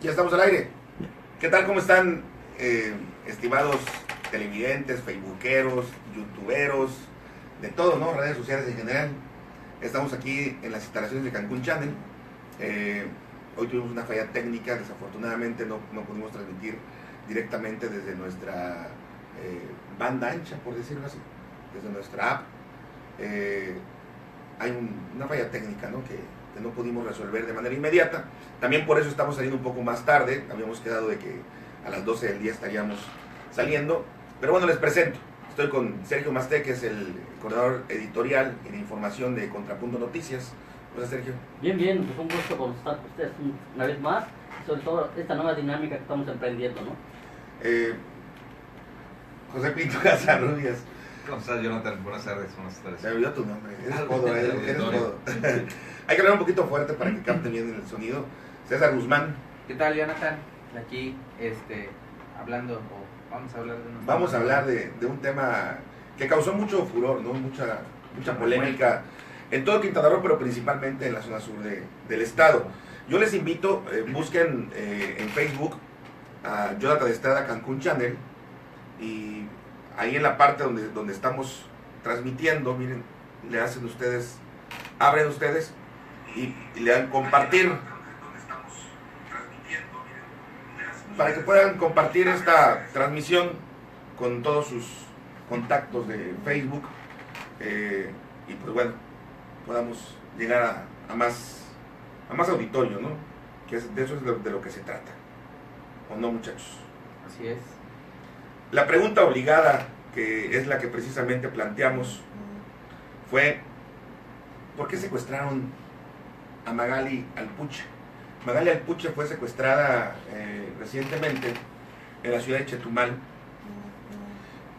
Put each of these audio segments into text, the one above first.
Ya estamos al aire. ¿Qué tal? ¿Cómo están, estimados televidentes, facebookeros, youtuberos, de todo, ¿no? Redes sociales en general. Estamos aquí en las instalaciones de Cancún Channel. Hoy tuvimos una falla técnica, desafortunadamente no pudimos transmitir directamente desde nuestra banda ancha, por decirlo así, desde nuestra app. Hay una falla técnica, ¿no? que no pudimos resolver de manera inmediata. También por eso estamos saliendo un poco más tarde. Habíamos quedado de que a las 12 del día estaríamos saliendo. Pero bueno, les presento. Estoy con Sergio Masté, que es el coordinador editorial y de información de Contrapunto Noticias. Hola, Sergio. Bien, pues un gusto con estar con ustedes una vez más, y sobre todo esta nueva dinámica que estamos emprendiendo, ¿no? José Pinto Casarrubias. ¿Cómo estás, Jonathan? Buenas tardes, Se me olvidó tu nombre, eres codo, eres codo. Hay que hablar un poquito fuerte para que capte bien el sonido. César Guzmán. ¿Qué tal, Jonathan? Aquí, hablando, Vamos a hablar de un tema que causó mucho furor, ¿no? Mucha polémica en todo Quintana Roo, pero principalmente en la zona sur del estado. Yo les invito, busquen en Facebook a Jonathan Estrada Cancún Channel, y ahí en la parte donde estamos transmitiendo, miren, le hacen ustedes, abren ustedes y le dan compartir para que puedan compartir esta transmisión con todos sus contactos de Facebook, y pues bueno, podamos llegar a más auditorio, ¿no? Que de eso es de lo que se trata, ¿o no, muchachos? Así es. La pregunta obligada, que es la que precisamente planteamos, fue: ¿por qué secuestraron a Magali Alpuche? Magali Alpuche fue secuestrada recientemente en la ciudad de Chetumal.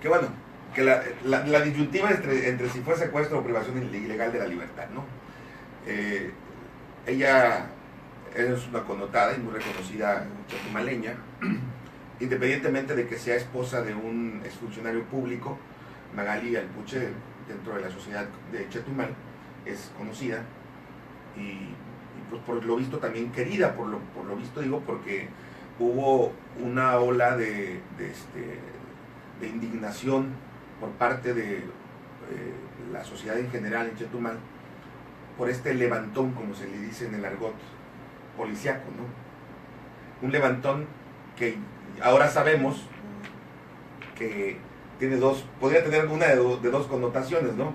Que bueno, que la disyuntiva entre si fue secuestro o privación ilegal de la libertad, ¿no? Ella es una connotada y muy reconocida chetumaleña. Independientemente de que sea esposa de un exfuncionario público, Magali Alpuche, dentro de la sociedad de Chetumal, es conocida y pues por lo visto también querida, por lo visto digo, porque hubo una ola de indignación por parte de la sociedad en general en Chetumal por este levantón, como se le dice en el argot policiaco, ¿no? Un levantón que ahora sabemos que tiene podría tener una de dos connotaciones, ¿no?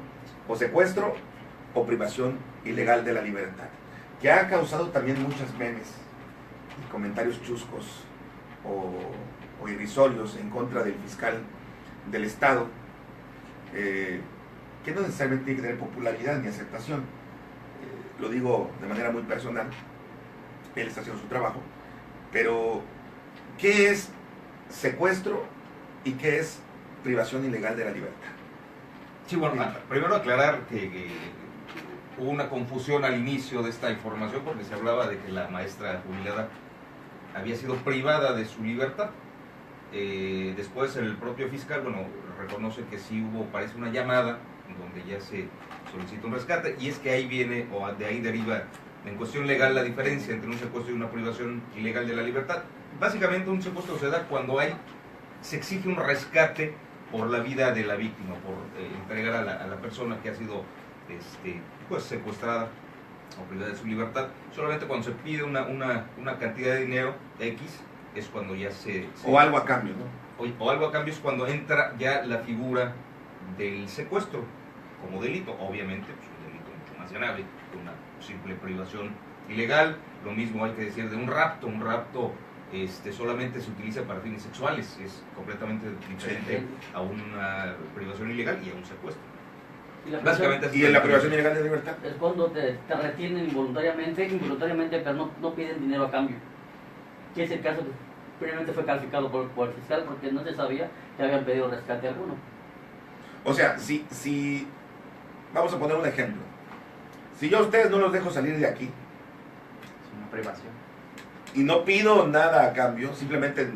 O secuestro o privación ilegal de la libertad, que ha causado también muchos memes y comentarios chuscos o irrisorios en contra del fiscal del estado, que no necesariamente tiene que tener popularidad ni aceptación. Lo digo de manera muy personal, él está haciendo su trabajo, pero ¿qué es secuestro y qué es privación ilegal de la libertad? Sí, bueno, primero aclarar que hubo una confusión al inicio de esta información, porque se hablaba de que la maestra jubilada había sido privada de su libertad. Después el propio fiscal, bueno, reconoce que sí hubo, parece una llamada donde ya se solicita un rescate, y es que ahí viene, o de ahí deriva en cuestión legal la diferencia entre un secuestro y una privación ilegal de la libertad. Básicamente un secuestro se da cuando se exige un rescate por la vida de la víctima, por entregar a la persona que ha sido pues secuestrada o privada de su libertad. Solamente cuando se pide una cantidad de dinero X es cuando ya o algo a cambio, ¿no? O algo a cambio es cuando entra ya la figura del secuestro como delito. Obviamente pues un delito mucho más grave que una simple privación ilegal. Lo mismo hay que decir de un rapto. Un rapto solamente se utiliza para fines sexuales, es completamente diferente a una privación ilegal y a un secuestro. ¿Y en la privación ilegal de libertad? Es cuando te retienen involuntariamente, pero no piden dinero a cambio. Que es el caso que previamente fue calificado por el fiscal, porque no se sabía que habían pedido rescate alguno. O sea, si vamos a poner un ejemplo. Si yo a ustedes no los dejo salir de aquí, Es una privación. y no pido nada a cambio, simplemente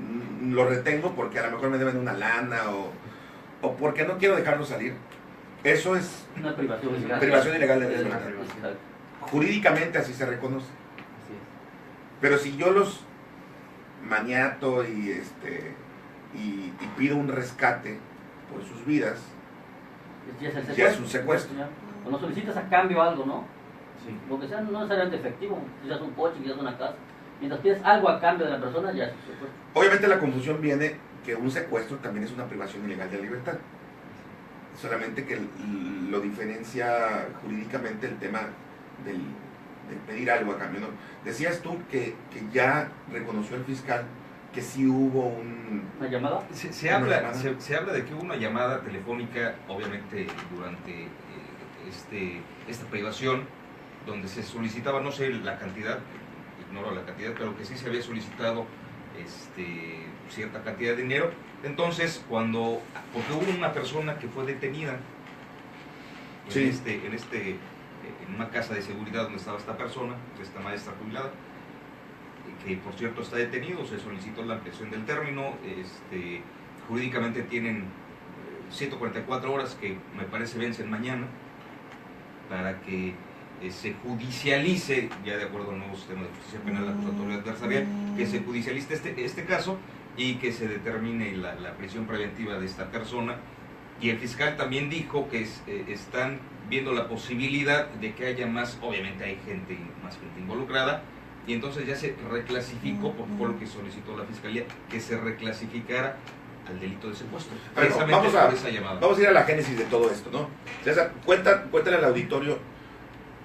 lo retengo porque a lo mejor me deben una lana o porque no quiero dejarlos salir, eso es Una privación ilegal. Privación ilegal de libertad. Exacto. Jurídicamente así se reconoce. Así es. Pero si yo los maniato y pido un rescate por sus vidas, ya es un secuestro. Cuando solicitas a cambio algo, ¿no? Sí. Lo que sea, no necesariamente efectivo, quizás un coche, quizás una casa. Mientras pides algo a cambio de la persona, ya es un secuestro. Obviamente la confusión viene que un secuestro también es una privación ilegal de la libertad. Solamente que lo diferencia jurídicamente el tema del pedir algo a cambio, ¿no? Decías tú que ya reconoció el fiscal que sí hubo ¿Una llamada? Se habla de que hubo una llamada telefónica, obviamente durante esta privación, donde se solicitaba, no sé la cantidad, ignoro la cantidad, pero que sí se había solicitado cierta cantidad de dinero. Entonces, porque hubo una persona que fue detenida sí. en una casa de seguridad donde estaba esta persona, esta maestra jubilada, que por cierto está detenido, se solicitó la ampliación del término, jurídicamente tienen 144 horas que me parece vencen mañana para que se judicialice, ya de acuerdo al nuevo sistema de justicia penal acusatorio adversarial, que se judicialice este caso y que se determine la prisión preventiva de esta persona. Y el fiscal también dijo que están viendo la posibilidad de que haya más, obviamente hay más gente involucrada, y entonces ya se reclasificó, porque fue lo que solicitó la fiscalía, que se reclasificara al delito de secuestro. Precisamente por esa llamada. Vamos a ir a la génesis de todo esto, ¿no? César, cuéntale al auditorio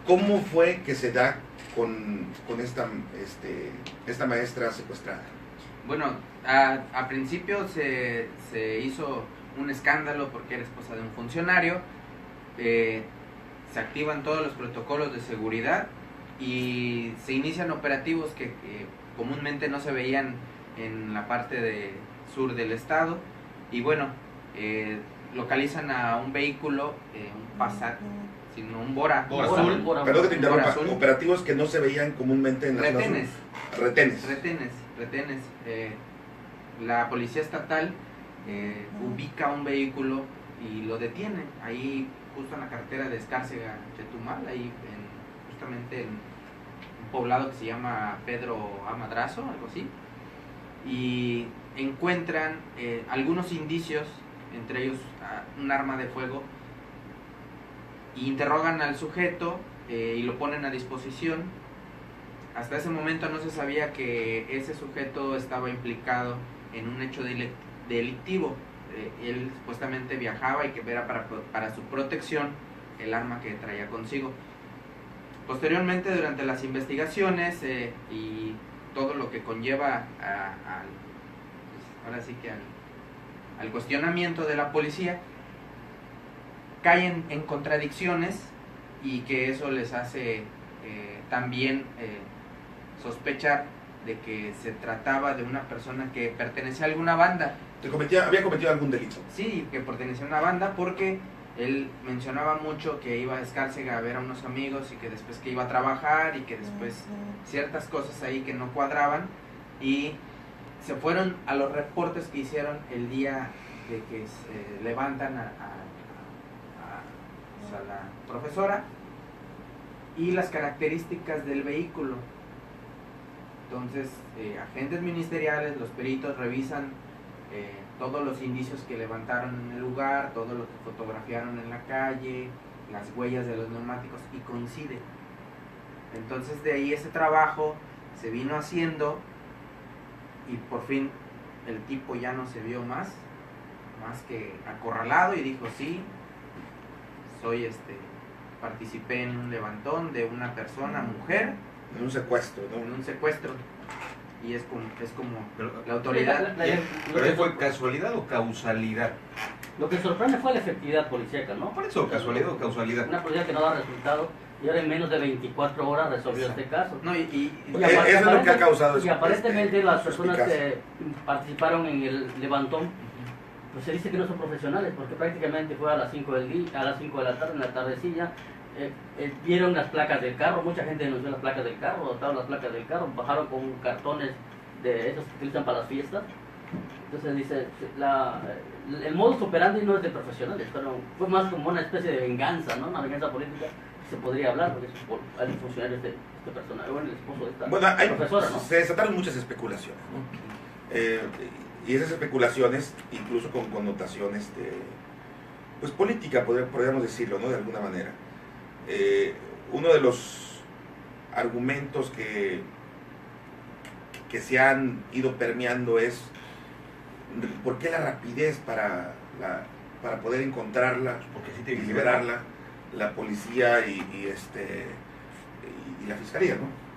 cómo fue que se da con esta maestra secuestrada. Bueno, a principio se hizo un escándalo porque era esposa de un funcionario, se activan todos los protocolos de seguridad y se inician operativos que comúnmente no se veían en la parte sur del estado, y bueno, localizan a un vehículo, un Passat, sino un Bora azul. Perdón que te interrumpa, operativos que no se veían comúnmente en las retenes. La policía estatal ubica un vehículo y lo detiene ahí justo en la carretera de Escárcega, Chetumal, ahí justamente en un poblado que se llama Pedro A. Madrazo, algo así, y encuentran algunos indicios, entre ellos un arma de fuego, y interrogan al sujeto y lo ponen a disposición. Hasta ese momento no se sabía que ese sujeto estaba implicado en un hecho delictivo. Él supuestamente viajaba y que era para su protección el arma que traía consigo. Posteriormente, durante las investigaciones y todo lo que conlleva ahora sí que al cuestionamiento de la policía, caen en contradicciones, y que eso les hace también sospechar de que se trataba de una persona que pertenecía a alguna banda. ¿Había cometido algún delito? Sí, que pertenecía a una banda, porque él mencionaba mucho que iba a Escárcega a ver a unos amigos, y que después que iba a trabajar, y que después ciertas cosas ahí que no cuadraban, y se fueron a los reportes que hicieron el día de que se levantan a la profesora, y las características del vehículo. Entonces, agentes ministeriales, los peritos revisan todos los indicios que levantaron en el lugar, todo lo que fotografiaron en la calle, las huellas de los neumáticos, y coincide. Entonces, de ahí ese trabajo se vino haciendo, y por fin el tipo ya no se vio más que acorralado, y dijo: sí, participé en un levantón de una persona, mujer, en un secuestro, ¿no? En un secuestro. Y es como pero, la autoridad. ¿Pero fue casualidad o causalidad? Lo que sorprende fue la efectividad policíaca, ¿no? Por eso, casualidad o causalidad. Una policía que no da resultado, y ahora en menos de 24 horas resolvió este caso. No, eso es lo que ha causado. Y aparentemente las personas que participaron en el levantón, pues se dice que no son profesionales, porque prácticamente fue a las 5 a las 5 de la tarde, en la tardecilla. Vieron las placas del carro, mucha gente denunció las placas del carro, botaron las placas del carro, bajaron con cartones de esos que utilizan para las fiestas. Entonces dice, el modus operandi no es de profesionales, pero fue más como una especie de venganza, ¿no? Una venganza política, que se podría hablar, porque hay funcionarios este personaje, bueno, el esposo de esta Bueno, profesora, ¿no? se desataron muchas especulaciones, ¿no? Y esas especulaciones, incluso con connotación pues política, podríamos decirlo, ¿no? De alguna manera. Uno de los argumentos que se han ido permeando es ¿por qué la rapidez para poder encontrarla Porque sí y tiene que liberarla, la policía y la fiscalía, ¿no?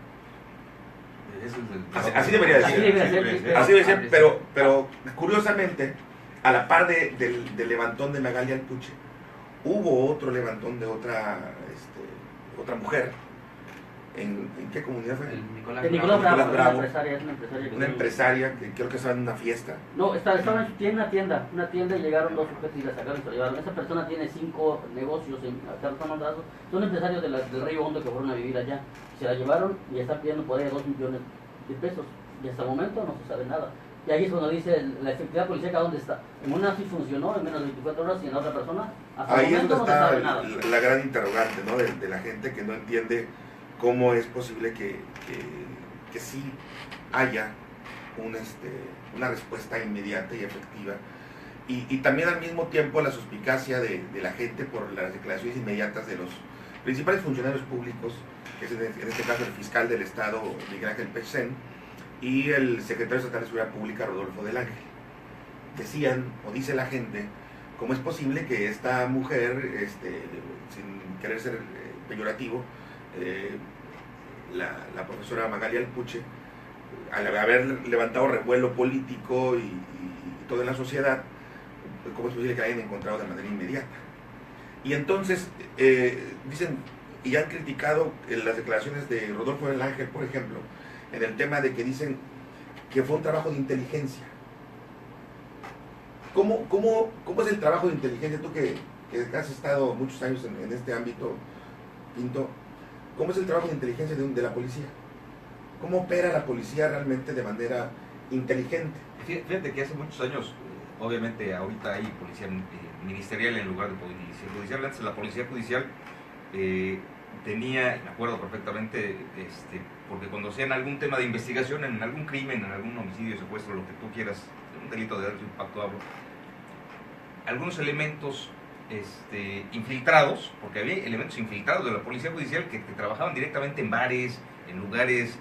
Así debería de Así ser. debería ser. Así debe ser, pero curiosamente, a la par del levantón de Magali Alpuche, hubo otro levantón de otra mujer. ¿En qué comunidad fue? El Nicolás De Bravo. Nicolás Bravo, Bravo. es una empresaria. Una empresaria que creo que estaba en una fiesta. No, estaba en su tienda, una tienda y llegaron dos sujetos y la sacaron y se la llevaron. Esa persona tiene 5 negocios en Cartón, son empresarios del Río Hondo que fueron a vivir allá. Se la llevaron y están pidiendo por ahí 2 millones de pesos. Y hasta el momento no se sabe nada. Y ahí es cuando dice la efectividad policíaca, ¿dónde está? En una sí funcionó en menos de 24 horas y en la otra persona hasta Ahí el es momento donde no se está sabe nada. la gran interrogante, ¿no? De la gente que no entiende cómo es posible que sí haya una respuesta inmediata y efectiva. Y también al mismo tiempo la suspicacia de la gente por las declaraciones inmediatas de los principales funcionarios públicos, que es en este caso el fiscal del Estado, Miguel Ángel Pechsen, y el secretario estatal de Seguridad Pública, Rodolfo del Ángel. Decían, o dice la gente, ¿cómo es posible que esta mujer, sin querer ser peyorativo, la profesora Magali Alpuche, al haber levantado revuelo político y todo en la sociedad, ¿cómo es posible que la hayan encontrado de manera inmediata? Y entonces dicen, y han criticado las declaraciones de Rodolfo del Ángel, por ejemplo, en el tema de que dicen que fue un trabajo de inteligencia. ¿Cómo es el trabajo de inteligencia? Tú que has estado muchos años en este ámbito, Pinto, ¿cómo es el trabajo de inteligencia de la policía? ¿Cómo opera la policía realmente de manera inteligente? Fíjate que hace muchos años, obviamente ahorita hay policía ministerial en lugar de policía judicial. Antes la policía judicial tenía, me acuerdo perfectamente, porque cuando hacían algún tema de investigación en algún crimen, en algún homicidio, secuestro, lo que tú quieras, un delito de alto impacto hablo, algunos elementos infiltrados, porque había elementos infiltrados de la policía judicial que trabajaban directamente en bares, en lugares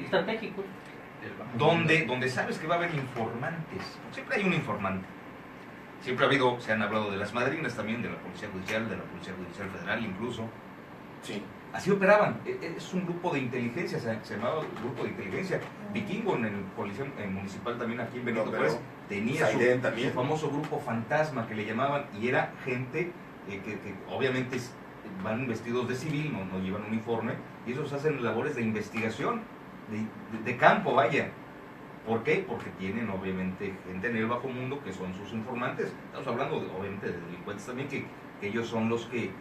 Estratégicos. donde sabes que va a haber informantes. Siempre hay un informante. Siempre se han hablado de las madrinas también, de la Policía Judicial Federal incluso. Sí. Así operaban. Es un grupo de inteligencia, se llamaba Grupo de Inteligencia. Vikingo en el Policía Municipal también aquí en Benito Juárez tenía su famoso grupo fantasma que le llamaban, y era gente que obviamente van vestidos de civil, no llevan uniforme, y esos hacen labores de investigación, de campo, vaya. ¿Por qué? Porque tienen obviamente gente en el bajo mundo que son sus informantes. Estamos hablando obviamente de delincuentes también, que ellos son los que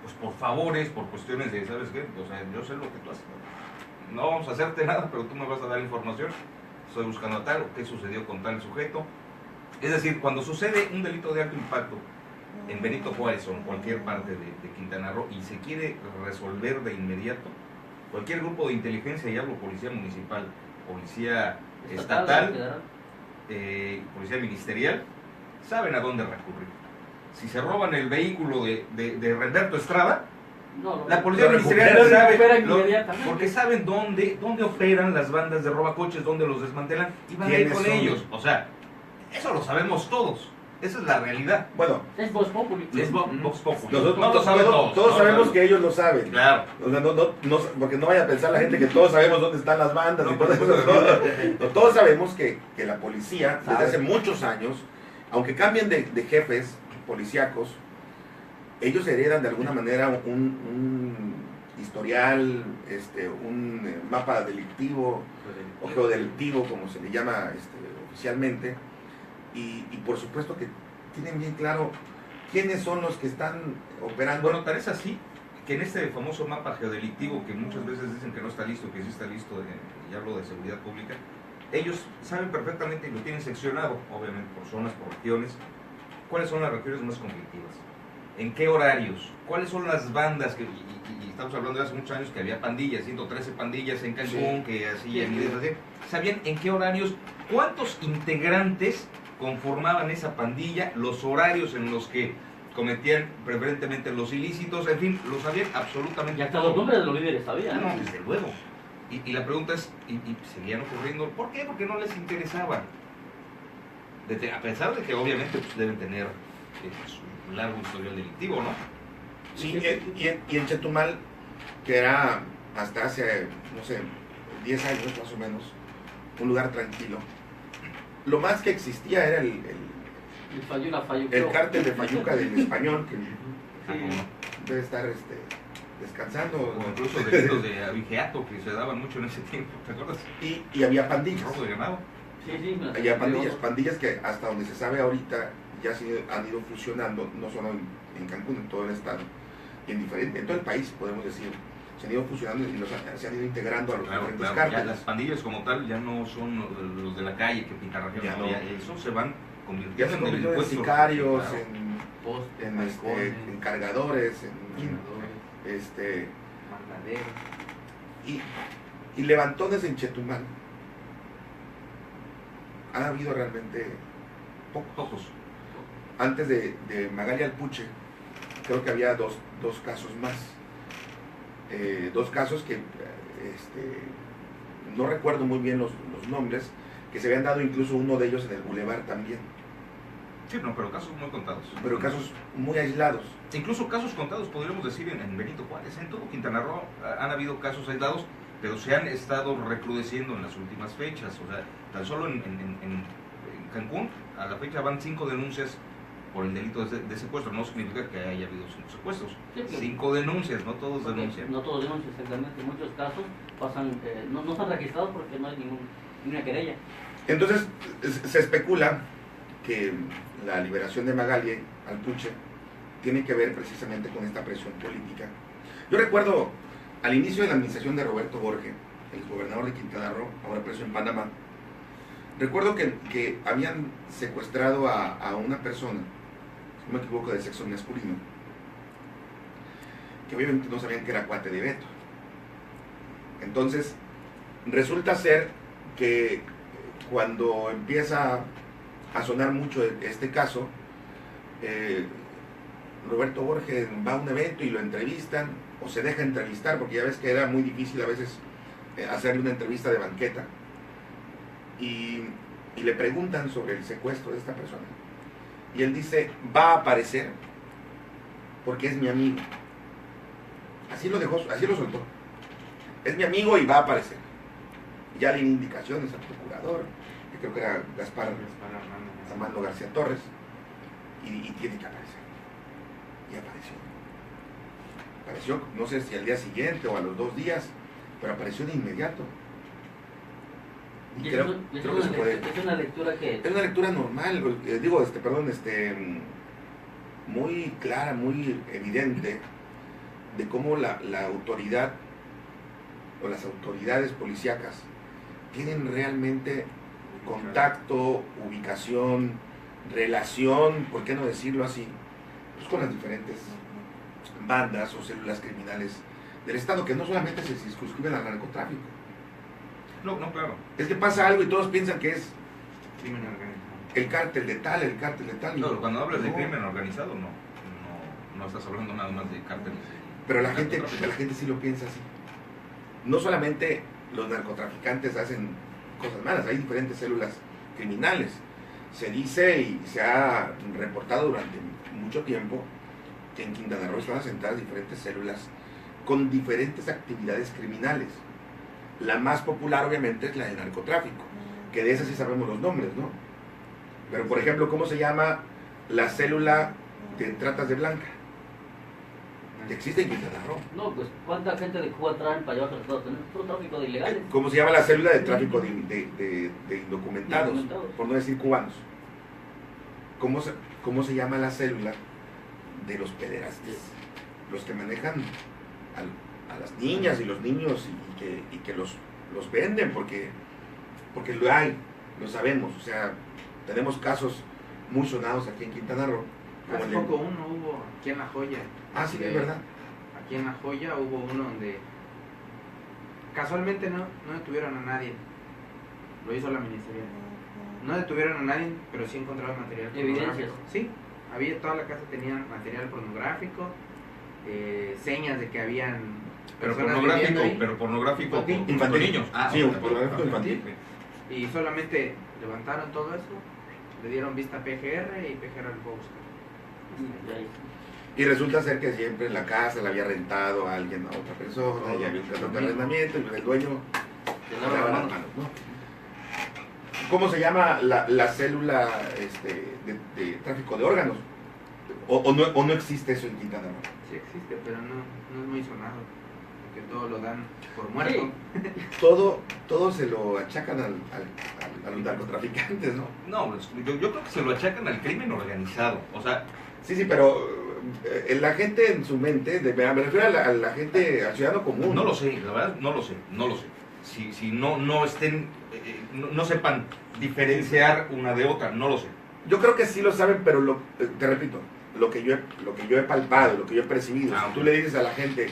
pues por favores, por cuestiones de, ¿sabes qué? O sea, yo sé lo que tú haces. No vamos a hacerte nada, pero tú me vas a dar información. Estoy buscando a tal, o qué sucedió con tal sujeto. Es decir, cuando sucede un delito de alto impacto en Benito Juárez o en cualquier parte de Quintana Roo y se quiere resolver de inmediato, cualquier grupo de inteligencia, y hablo policía municipal, policía estatal, policía ministerial, saben a dónde recurrir. Si se roban el vehículo de Renberto Estrada, la policía ministerial sabe, porque saben dónde operan las bandas de robacoches, dónde los desmantelan, y van a ir con ellos. O sea, eso lo sabemos todos. Esa es la realidad. Bueno, es Vox Populi. Es Vox Populi. Todos sabemos que ellos lo saben. Claro. O sea, porque no vaya a pensar la gente que todos sabemos dónde están las bandas y todo eso. Todos sabemos que la policía, desde hace muchos años, aunque cambien de jefes policíacos, ellos heredan de alguna manera un historial, un mapa delictivo o geodelictivo, como se le llama oficialmente. Y por supuesto que tienen bien claro quiénes son los que están operando. Bueno, tal es así que en este famoso mapa geodelictivo, que muchas veces dicen que no está listo, que sí está listo, y hablo de seguridad pública, ellos saben perfectamente y lo tienen seccionado, obviamente por zonas, por regiones, cuáles son las regiones más conflictivas. ¿En qué horarios? ¿Cuáles son las bandas que... Y estamos hablando de hace muchos años que había pandillas, 113 pandillas en Cancún, que hacían ideas así. ¿Sabían en qué horarios? ¿Cuántos integrantes conformaban esa pandilla? Los horarios en los que cometían preferentemente los ilícitos, en fin, lo sabían absolutamente. Y hasta los nombres de los líderes sabían. No, desde luego. Y la pregunta es, ¿y seguían ocurriendo? ¿Por qué? Porque no les interesaba. A pesar de que obviamente pues, deben tener su largo historial delictivo, ¿no? Sí, y en Chetumal, que era hasta hace, no sé, 10 años más o menos, un lugar tranquilo, lo más que existía era el cártel de Fayuca del Español, que debe estar descansando. O incluso delitos de abigeato que se daban mucho en ese tiempo, ¿te acuerdas? Y había pandillas. Robo de ganado. Sí, Había pandillas que hasta donde se sabe ahorita ya han ido fusionando, no solo en Cancún, en todo el estado, y en todo el país, podemos decir. Se han ido fusionando y se han ido integrando a los diferentes cárteles. Ya las pandillas como tal ya no son los de la calle que pintan región, ya no. Eso se van convirtiendo en delincuentes, sicarios, claro. en cargadores, mandaderos. Y levantones en Chetumal han habido realmente pocos. Antes de Magali Alpuche, creo que había dos casos más. Dos casos que no recuerdo muy bien los nombres, que se habían dado incluso uno de ellos en el Boulevard también. Sí, no, pero casos muy contados. Pero casos muy aislados. Incluso casos contados, podríamos decir, en Benito Juárez, en todo Quintana Roo, han habido casos aislados, pero se han estado recrudeciendo en las últimas fechas. O sea, tan solo en Cancún, a la fecha van 5 denuncias por el delito de secuestro. No significa que haya habido 5 secuestros. Sí, 5 denuncias, no todos denuncian. No todos denuncian, exactamente. En muchos casos pasan, no están registrados porque no hay ninguna querella. Entonces, se especula que la liberación de Magali Alpuche tiene que ver precisamente con esta presión política. Yo recuerdo al inicio de la administración de Roberto Borge, el gobernador de Quintana Roo, ahora preso en Panamá, recuerdo que habían secuestrado a una persona, si no me equivoco, de sexo masculino, que obviamente no sabían que era cuate de Beto. Entonces, resulta ser que cuando empieza a sonar mucho este caso, Roberto Borge va a un evento y lo entrevistan, o se deja entrevistar, porque ya ves que era muy difícil a veces hacerle una entrevista de banqueta, y le preguntan sobre el secuestro de esta persona, y él dice, va a aparecer porque es mi amigo. Así lo dejó, así lo soltó. Es mi amigo y va a aparecer. Y ya le di indicaciones al procurador, que creo que era Gaspar Armando García Torres, y tiene que aparecer. Y apareció, no sé si al día siguiente o a los 2 días, pero apareció de inmediato. Y creo que se puede. Es una lectura que... Es una lectura normal, muy clara, muy evidente, de cómo la autoridad o las autoridades policíacas tienen realmente contacto, ubicación, relación, ¿por qué no decirlo así? Pues con las diferentes bandas o células criminales del Estado, que no solamente se circunscriben al narcotráfico. No, claro. Es que pasa algo y todos piensan que es Crimen organizado. el cártel de tal. No, cuando hablas de crimen organizado, no estás hablando nada más de cárteles. Pero la gente sí lo piensa así. No solamente los narcotraficantes hacen cosas malas, hay diferentes células criminales. Se dice y se ha reportado durante mucho tiempo que en Quintana Roo están asentadas diferentes células con diferentes actividades criminales. La más popular obviamente es la de narcotráfico, que de esa sí sabemos los nombres, ¿no? Pero por ejemplo, ¿cómo se llama la célula de tratas de blanca? Que existe en Quintana Roo. No, pues ¿cuánta gente de Cuba traen para allá a Estados Unidos? Puro tráfico de ilegales. ¿Cómo se llama la célula de tráfico de indocumentados? Por no decir cubanos. ¿Cómo se llama la célula de los pederastas? Los que manejan a las niñas y los niños y que los venden porque lo sabemos. O sea, tenemos casos muy sonados aquí en Quintana Roo como Hace poco uno hubo aquí en La Joya. Ah, sí, es verdad. Aquí en La Joya hubo uno donde casualmente no detuvieron a nadie. Lo hizo la ministerial. No detuvieron a nadie, pero sí encontraron material Evidencias. pornográfico. Sí, había, toda la casa tenía material pornográfico, señas de que habían Pero personas pornográfico, viviendo ahí. pero pornográfico Infantil. con Infantil. niños. Sí, o un sea, pornográfico infantil. Y solamente levantaron todo eso, le dieron vista a PGR y PGR lo fue a buscar. Y ahí. Y resulta ser que siempre en la casa la había rentado a alguien, a otra persona, Todo y había un contrato de lo mismo. arrendamiento, y el dueño Se se lava lava las las manos. manos, ¿no? ¿Cómo se llama la célula de tráfico de órganos? ¿O no existe eso en Quintana Roo? Sí existe, pero no es muy sonado, porque todo lo dan por muerto. Sí. Todo se lo achacan a los narcotraficantes, ¿no? No, pues, yo creo que se lo achacan al crimen organizado. O sea, Sí, pero la gente en su mente, me refiero a la gente, al ciudadano común. no lo sé, la verdad, no lo sé. Si no estén, no sepan diferenciar una de otra, no lo sé. Yo creo que sí lo saben, pero te repito, lo que yo he palpado, lo que yo he percibido. Ah, Si tú ok. le dices a la gente,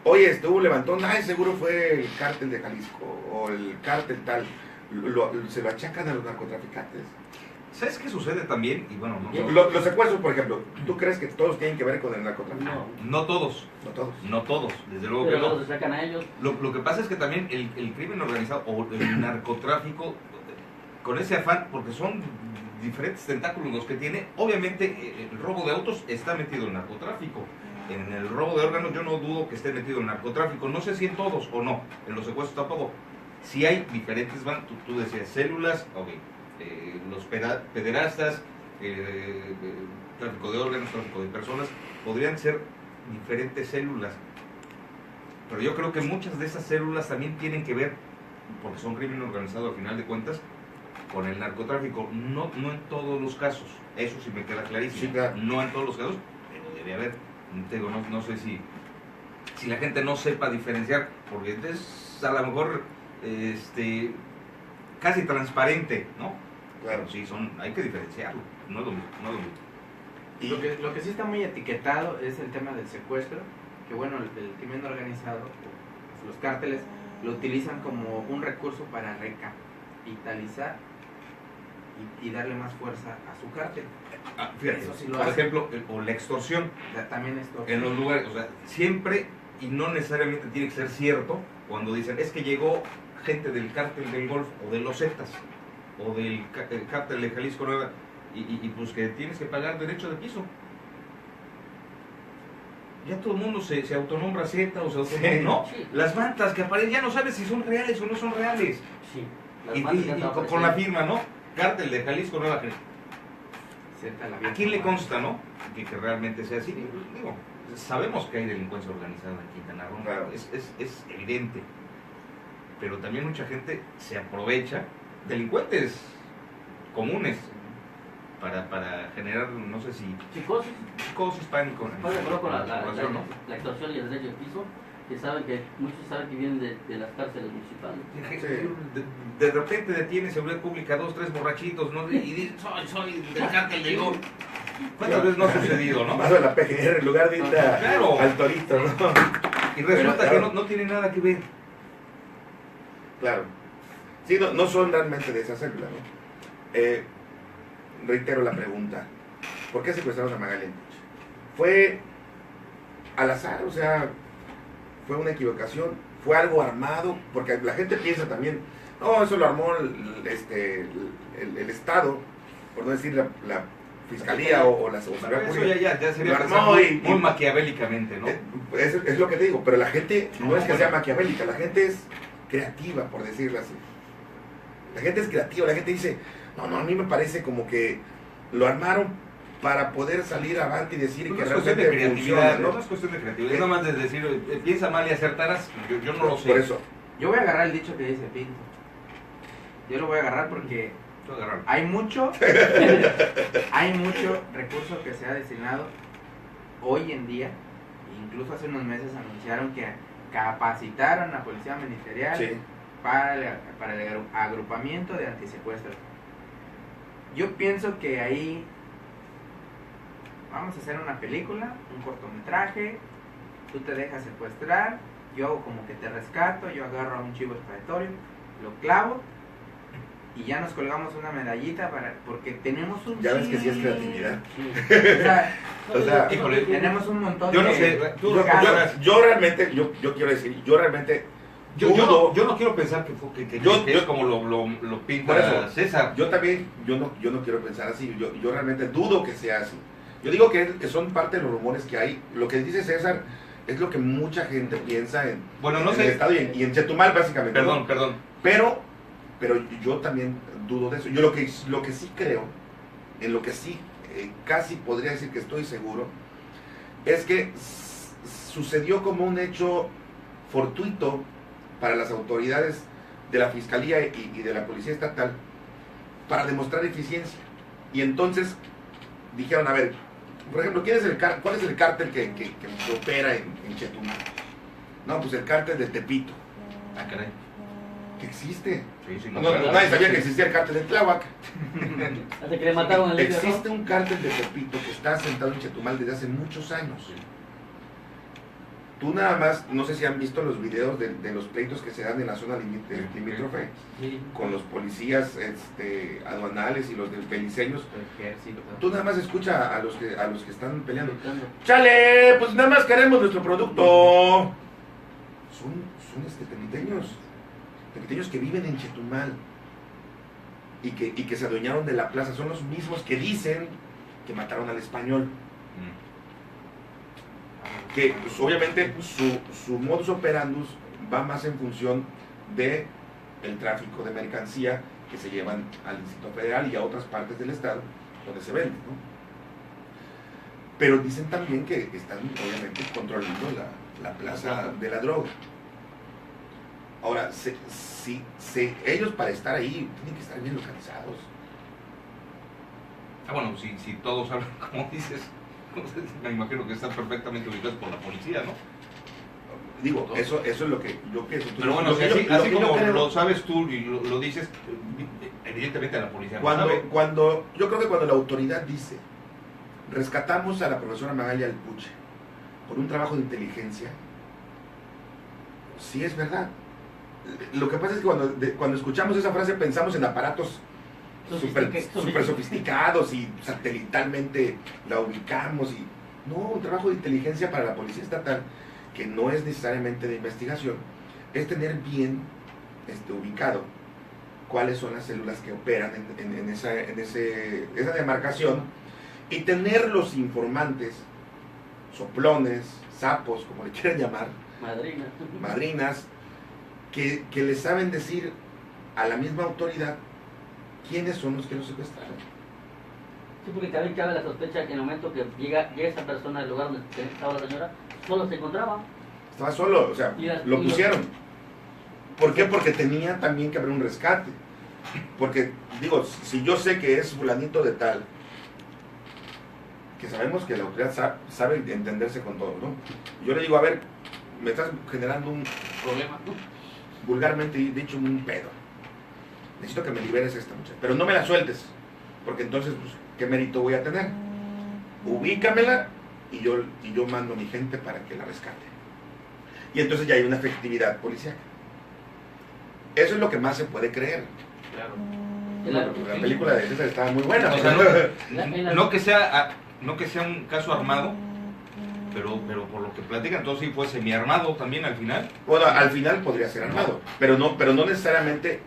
oye, estuvo un levantón, ay, seguro fue el cártel de Jalisco o el cártel tal, se lo achacan a los narcotraficantes. ¿Sabes qué sucede también? Y bueno, Los secuestros, por ejemplo, ¿tú crees que todos tienen que ver con el narcotráfico? No. no todos, No todos. no todos, desde luego que Pero luego no. se sacan a ellos. Lo que pasa es que también el crimen organizado o el narcotráfico, con ese afán, porque son diferentes tentáculos los que tiene, obviamente el robo de autos está metido en narcotráfico. En el robo de órganos yo no dudo que esté metido en narcotráfico. No sé si en todos o no, en los secuestros tampoco. Si hay diferentes, tú decías células, ok, los pederastas, tráfico de órganos, tráfico de personas, podrían ser diferentes células. Pero yo creo que muchas de esas células también tienen que ver, porque son crimen organizado al final de cuentas, con el narcotráfico. No en todos los casos, eso sí me queda clarísimo. Sí, claro. No en todos los casos, pero debe haber. Te digo, no sé si la gente no sepa diferenciar, porque es a lo mejor casi transparente, ¿no? Claro. Pero sí, hay que diferenciarlo, no es lo mismo. Y Lo que sí está muy etiquetado es el tema del secuestro, que bueno, el crimen organizado, los cárteles, lo utilizan como un recurso para recapitalizar y darle más fuerza a su cártel. Fíjate, Eso sí lo por hace. ejemplo, o la extorsión También esto. en los lugares, o sea, siempre, y no necesariamente tiene que ser cierto, cuando dicen, es que llegó gente del cártel del Golfo, o de los Zetas, o del cártel de Jalisco Nueva, y pues que tienes que pagar derecho de piso. Ya todo el mundo se autonombra Z o se autonombra, ¿no? Sí. Las mantas que aparecen, ya no sabes si son reales o no son reales. Sí. Las Y, manos ya estaban con la presentes. firma, ¿no? Cártel de Jalisco Nueva. ¿A quién le consta? consta, no? Que realmente sea así. Digo, sabemos que hay delincuencia organizada en Quintana Roo, Claro. es evidente. Pero también mucha gente se aprovecha, delincuentes comunes, para generar, no sé si, psicosis, pánico. Estoy de acuerdo con la población, ¿no? extorsión y el derecho de piso, que saben que muchos saben que vienen de las cárceles municipales. De repente detiene seguridad pública 2, 3 borrachitos, ¿no? Y dice, soy del cártel de Golfo. ¿Cuántas veces no ha sucedido, no? más a la PGR en lugar de ir Claro. al Torito, ¿no? Y resulta Pero, que claro. no tiene nada que ver. Claro. Sí, no son realmente de esa célula, ¿no? Reitero la pregunta. ¿Por qué secuestraron a Magali Encoche? ¿Fue al azar? O sea, ¿fue una equivocación? ¿Fue algo armado? Porque la gente piensa también, no, eso lo armó el Estado, por no decir la Fiscalía o la Seguridad Eso Pública. ya sería Lo pensar armó muy maquiavélicamente, ¿no? Es lo que te digo, pero la gente no es que bueno. sea maquiavélica, la gente es creativa, por decirlo así. La gente es creativa, la gente dice, no, a mí me parece como que lo armaron para poder salir avante y decir No que es cuestión de realmente funciona, creatividad, ¿no? no es cuestión de creatividad, es nada más de decir, piensa mal y acertarás, yo no lo sé. Por eso. Yo voy a agarrar el dicho que dice Pinto. Yo lo voy a agarrar porque Tú agarrarlo. hay mucho recurso que se ha destinado hoy en día. Incluso hace unos meses anunciaron que capacitaron a Policía Ministerial Sí. para el agrupamiento de antisecuestros. Yo pienso que ahí vamos a hacer una película, un cortometraje, tú te dejas secuestrar, yo hago como que te rescato, yo agarro a un chivo expiatorio, lo clavo y ya nos colgamos una medallita porque tenemos un Ya ves que sí es creatividad. O sea, híjole, tenemos un montón yo no de sé, tú Yo recordarás. realmente, yo quiero decir, yo realmente Yo dudo, no quiero pensar que Yo- es como lo pinta Por eso, César. yo también, yo no quiero pensar así, yo realmente dudo que sea así. Yo digo que son parte de los rumores que hay. Lo que dice César es lo que mucha gente piensa en, Bueno, no en sé. el estado y en Chetumal básicamente. Perdón, ¿no? perdón. Pero yo también dudo de eso. Yo lo que sí creo, en lo que sí casi podría decir que estoy seguro, es que sucedió como un hecho fortuito para las autoridades de la Fiscalía y de la Policía Estatal para demostrar eficiencia. Y entonces dijeron, a ver, por ejemplo, ¿cuál es el cártel que opera en Chetumal? No, pues el cártel de Tepito, Ah, caray. que existe. Sí, sí, No, claro. nadie sabía que existía el cártel de Tláhuac. Hasta que le mataron el líder, ¿no? Existe un cártel de Tepito que está asentado en Chetumal desde hace muchos años. Tú nada más, no sé si han visto los videos de los pleitos que se dan en la zona limítrofe Sí. con los policías aduanales y los del beliceños. el ejército. Tú nada más escucha a los que están peleando. Gritando. ¡Chale! Pues nada más queremos nuestro producto. Son tepiteños que viven en Chetumal y que se adueñaron de la plaza. Son los mismos que dicen que mataron al español. Mm. Que pues, obviamente su modus operandus va más en función de el tráfico de mercancía que se llevan al Distrito Federal y a otras partes del estado donde se vende, ¿no? Pero dicen también que están obviamente controlando la plaza de la droga. Ahora, ellos para estar ahí tienen que estar bien localizados. Ah, bueno, si todos hablan como dices, me imagino que están perfectamente ubicados por la policía, ¿no? Digo, eso es lo que yo pienso. Pero bueno, Lo que yo- lo así que yo como creo- lo sabes tú y lo dices, evidentemente a la policía no sabe. Yo creo que cuando la autoridad dice, rescatamos a la profesora Magalia Alpuche por un trabajo de inteligencia, sí es verdad. Lo que pasa es que cuando escuchamos esa frase pensamos en aparatos super sofisticados y satelitalmente la ubicamos y no, un trabajo de inteligencia para la policía estatal que no es necesariamente de investigación, es tener bien ubicado cuáles son las células que operan en esa demarcación y tener los informantes, soplones, sapos, como le quieran llamar, madrinas, que le saben decir a la misma autoridad quiénes son los que los secuestraron. Sí, porque también cabe la sospecha que en el momento que llega esa persona al lugar donde estaba la señora, solo se encontraba. Estaba solo, o sea, lo pusieron. ¿Por qué? Porque tenía también que haber un rescate. Porque, digo, si yo sé que es fulanito de tal, que sabemos que la autoridad sabe entenderse con todo, ¿no? Yo le digo, a ver, me estás generando un Problema, ¿no? vulgarmente dicho, un pedo. Necesito que me liberes a esta muchacha, pero no me la sueltes, porque entonces, pues, ¿qué mérito voy a tener? Ubícamela y yo mando a mi gente para que la rescate. Y entonces ya hay una efectividad policial. Eso es lo que más se puede creer. Claro. La película de César estaba muy buena. O sea, ¿no? no que sea un caso armado, pero por lo que platican, entonces sí fue semiarmado también al final. Bueno, al final podría ser armado, pero no necesariamente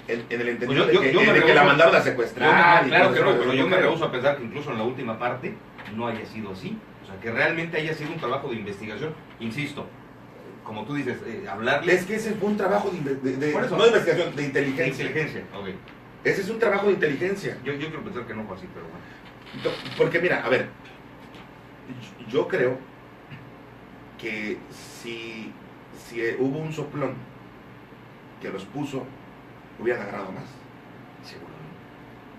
en el entendido Pues de que la mandaron a secuestrar. Claro que todo no, eso, pero yo me creo. rehuso a pensar que incluso en la última parte no haya sido así. O sea, que realmente haya sido un trabajo de investigación. Insisto, como tú dices, hablarle... Es que ese fue un trabajo Por eso. no de investigación, de de inteligencia. inteligencia. Ok. Ese es un trabajo de inteligencia. Yo quiero pensar que no fue así, pero bueno. Porque mira, a ver, yo creo que si hubo un soplón que los puso, hubieran agarrado más. Seguramente.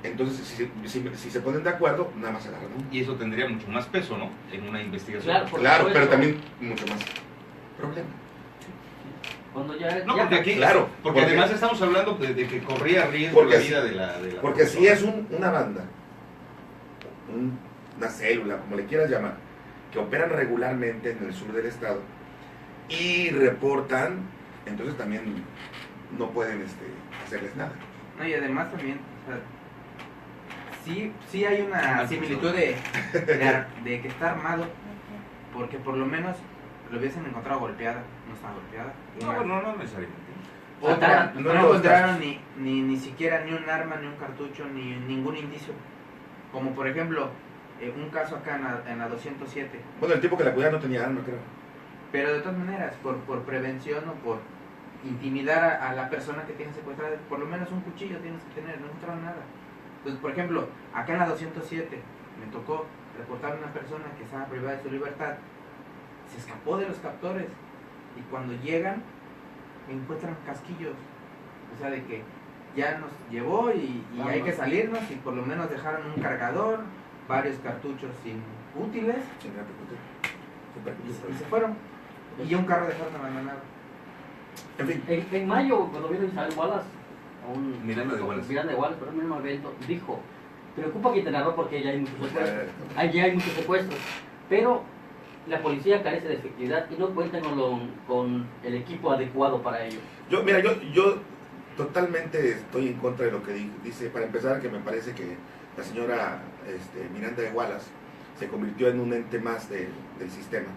Entonces, si se ponen de acuerdo, nada más agarran uno. Y eso tendría mucho más peso, ¿no? En una investigación. Claro, por Claro, supuesto. pero también mucho más problema. Cuando ya, No, ya- porque aquí, Claro, porque porque- además estamos hablando de que corría riesgo Porque la vida de la Porque si es una banda, una célula, como le quieras llamar, que operan regularmente en el sur del estado y reportan, entonces también no pueden hacerles nada. No, y además también, o sea, sí hay una similitud de que está armado, porque por lo menos lo hubiesen encontrado golpeada, no estaba golpeada. No necesariamente. Otra, No, no no encontraron ni siquiera ni un arma, ni un cartucho, ni ningún indicio. Como por ejemplo, un caso acá en la 207. Bueno, el tipo que la cuidaba no tenía arma, creo. Pero de todas maneras, por prevención o por intimidar a la persona que tiene secuestrada, por lo menos un cuchillo tienes que tener, no encontraron nada. Entonces, por ejemplo, acá en la 207 me tocó reportar a una persona que estaba privada de su libertad, se escapó de los captores y cuando llegan encuentran casquillos, o sea, de que ya nos llevó y hay que salirnos, y por lo menos dejaron un cargador, varios cartuchos útiles y se fueron, y un carro dejaron abandonado. En fin. En mayo, cuando vino Isabel Wallace, Miranda de Wallace, pero en el mismo evento, dijo: preocupa Quintana Roo porque ya hay muchos secuestros, allí hay muchos secuestros, pero la policía carece de efectividad y no cuentan con el equipo adecuado para ello. Yo totalmente estoy en contra de lo que dice. Para empezar, que me parece que la señora Miranda de Wallace se convirtió en un ente más del sistema.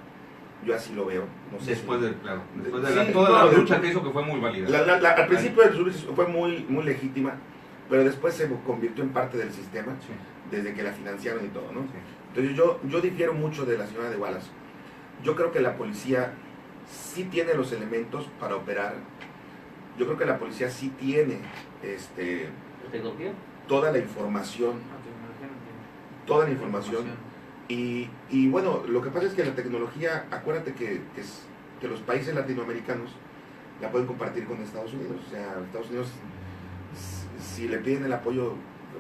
Yo así lo veo. No sé después de Sí, toda la lucha que hizo, que fue muy válida. Al principio fue muy legítima, pero después se convirtió en parte del sistema, Sí. desde que la financiaron y todo, ¿no? Sí. Entonces yo difiero mucho de la señora de Wallace. Yo creo que la policía sí tiene los elementos para operar. Yo creo que la policía sí tiene ¿Tecnología? toda la información. Toda la información. Y bueno, lo que pasa es que la tecnología, acuérdate que los países latinoamericanos la pueden compartir con Estados Unidos. O sea, Estados Unidos, si le piden el apoyo,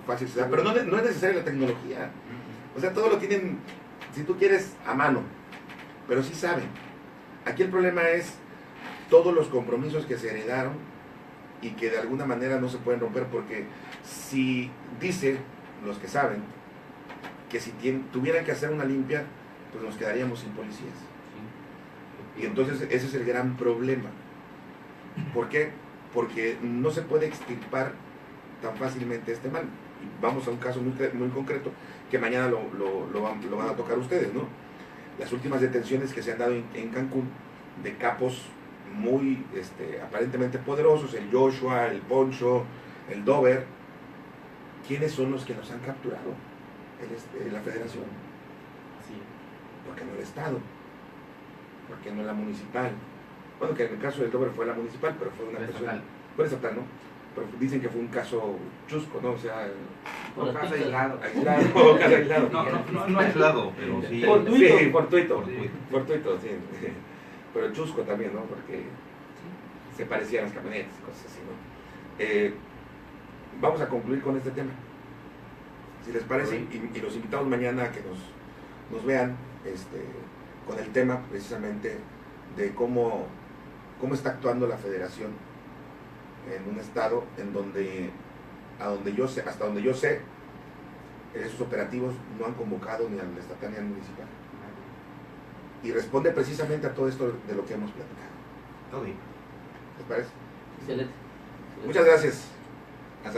fácil se da. Pero no es necesaria la tecnología. O sea, todo lo tienen, si tú quieres, a mano. Pero sí saben. Aquí el problema es todos los compromisos que se heredaron y que de alguna manera no se pueden romper, porque si dice los que saben que si tuvieran que hacer una limpia, pues nos quedaríamos sin policías. Y entonces ese es el gran problema. ¿Por qué? Porque no se puede extirpar tan fácilmente este mal. Y vamos a un caso muy concreto que mañana lo van a tocar ustedes, ¿no? Las últimas detenciones que se han dado en Cancún de capos muy aparentemente poderosos, el Joshua, el Poncho, el Dover. ¿Quiénes son los que los han capturado? La federación. Sí. ¿Por qué no el Estado? ¿Por qué no la municipal? Bueno, que en el caso del Dover fue la municipal, pero fue una persona... Fue estatal, ¿no? Pero dicen que fue un caso chusco, ¿no? O sea... Un caso aislado. Aislado. No aislado, pero sí. Fortuito. Sí, fortuito, sí. Pero chusco también, ¿no? Porque se parecían las camionetas y cosas así, ¿no? Vamos a concluir con este tema. Si les parece, y los invitamos mañana a que nos vean con el tema precisamente de cómo está actuando la federación en un estado en donde, hasta donde yo sé, esos operativos no han convocado ni al estatal ni al municipal. Y responde precisamente a todo esto de lo que hemos platicado. Todo bien. ¿Les parece? Excelente. Muchas gracias.